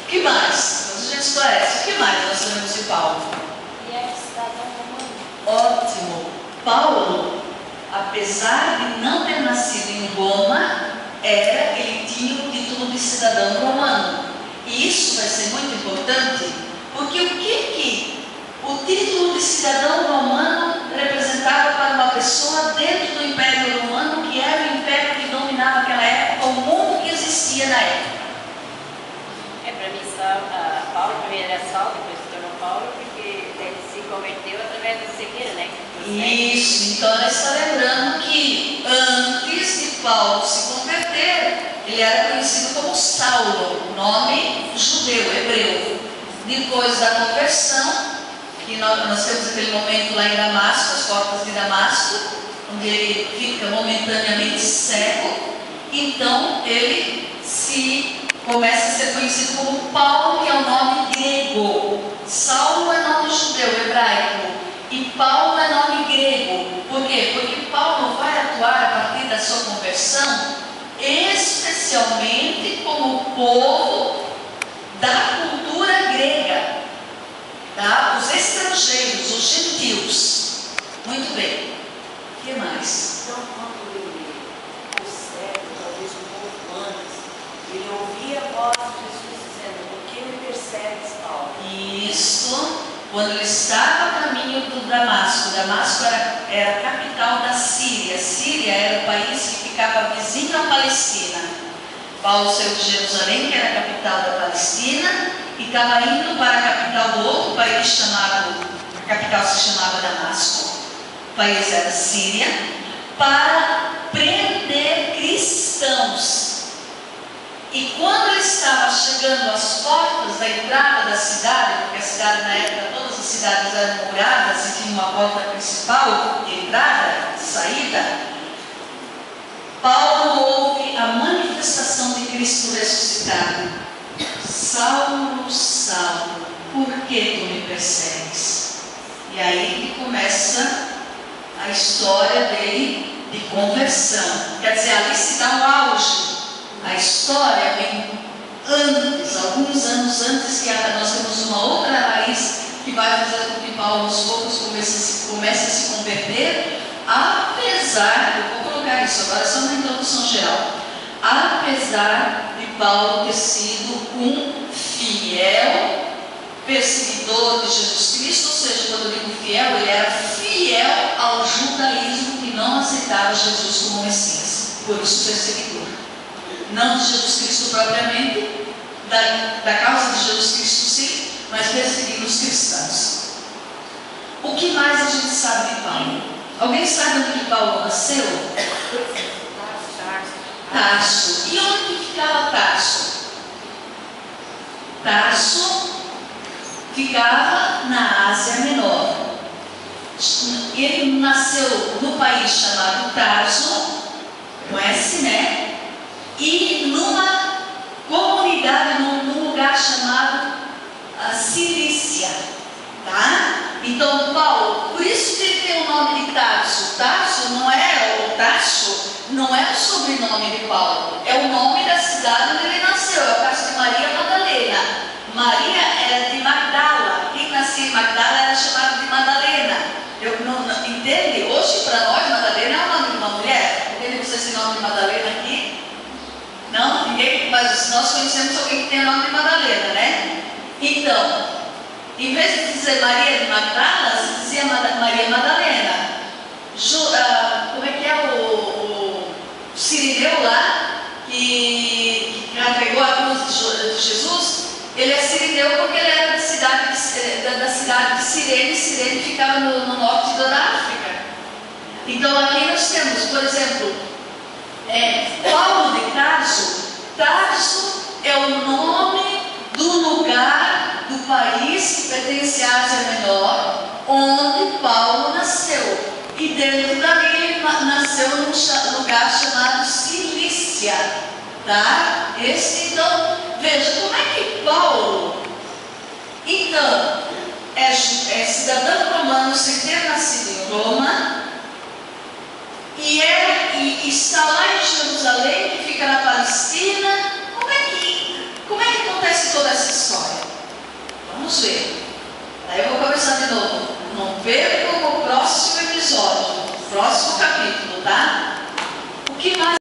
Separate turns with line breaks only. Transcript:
O que mais? A gente esclarece. O que mais nós sabemos de Paulo?
E é cidadão romano.
Ótimo. Paulo, apesar de não ter nascido em Roma, ele tinha o título de cidadão romano. E isso vai ser muito importante, porque o que o título de cidadão romano representava para uma pessoa dentro do Império Romano, que era o império que dominava aquela época, o mundo que existia na época.
Para mim, Paulo, para mim era Saulo, depois se tornou Paulo, porque ele se converteu através da cegueira, né?
Isso, então ela está lembrando que antes de Paulo se converter, ele era conhecido como Saulo, nome judeu, hebreu. Depois da conversão, que nós temos aquele momento lá em Damasco, as portas de Damasco, onde ele fica momentaneamente cego, então ele começa a ser conhecido como Paulo, que é o nome grego. Saulo é nome judeu, hebraico, e Paulo é nome grego. Por quê? Porque Paulo vai atuar a partir da sua conversão, especialmente como povo da cultura grega, tá? Os estrangeiros, os gentios. Muito bem. O que mais?
Então, quando ele percebe, talvez um pouco antes, ele ouvia a voz de Jesus dizendo: "Por que me persegues, Paulo?"
Isso, quando ele estava a caminho do Damasco. Damasco era a capital da Síria. Síria era o país que ficava vizinho à Palestina. Paulo saiu de Jerusalém, que era a capital da Palestina, e estava indo para a capital do outro país a capital se chamava Damasco, o país era Síria, para prender cristãos. E quando ele estava chegando às portas da entrada da cidade, porque a cidade na época, todas as cidades eram muradas e tinha uma porta principal de entrada, de saída, Paulo ouve a manifestação de Cristo ressuscitado. Saulo, Saulo, por que tu me persegues? E aí ele começa a história dele de conversão. Quer dizer, ali se dá um auge. A história vem antes, alguns anos antes, que nós temos uma outra raiz que vai fazer com que Paulo aos poucos comece a se converter, apesar, eu vou colocar isso agora só uma introdução geral, apesar de Paulo ter sido um fiel perseguidor de Jesus Cristo, ou seja, quando eu digo fiel, ele era fiel ao judaísmo que não aceitava Jesus como Messias, por isso perseguidor. Não de Jesus Cristo propriamente, da causa de Jesus Cristo sim, mas perseguindo os cristãos. O que mais a gente sabe de Paulo? Alguém sabe onde que Paulo nasceu? Tarso. E onde que ficava Tarso? Tarso ficava na Ásia Menor. Ele nasceu no país chamado Tarso, conhece, né? E numa comunidade, num lugar chamado Cilícia, tá? Então Paulo, por isso que ele tem o nome de Tarso. Tarso não é o sobrenome de Paulo, é o nome da cidade onde ele nasceu, é o caso de Maria Madalena. Maria era de Magdala, quem nascia em Magdala era chamado de Madalena. Entende? Hoje para nós Madalena é o nome de uma mulher. Entende você esse nome de Madalena aqui? Não? Ninguém, mas nós conhecemos alguém que tem o nome de Madalena, né? Então, em vez de dizer Maria de Magdala, se dizia Maria Madalena. Como é que é o Cirineu lá, que carregou a cruz de Jesus? Ele é Cirineu porque ele era da cidade de Cirene. Cirene ficava no norte da África. Então aqui nós temos, por exemplo, Paulo de Tarso. Tarso é o nome do lugar do país que pertence à Ásia Menor, onde Paulo nasceu. E dentro dali ele nasceu num lugar chamado Cilícia, tá? Então, veja, como é que Paulo, então, é cidadão romano sem ter nascido em Roma, e está lá em Jerusalém, que fica na Palestina. Como é que acontece toda essa história? Vamos ver. Aí eu vou conversar de novo. Não percam o próximo episódio, o próximo capítulo, tá? O que mais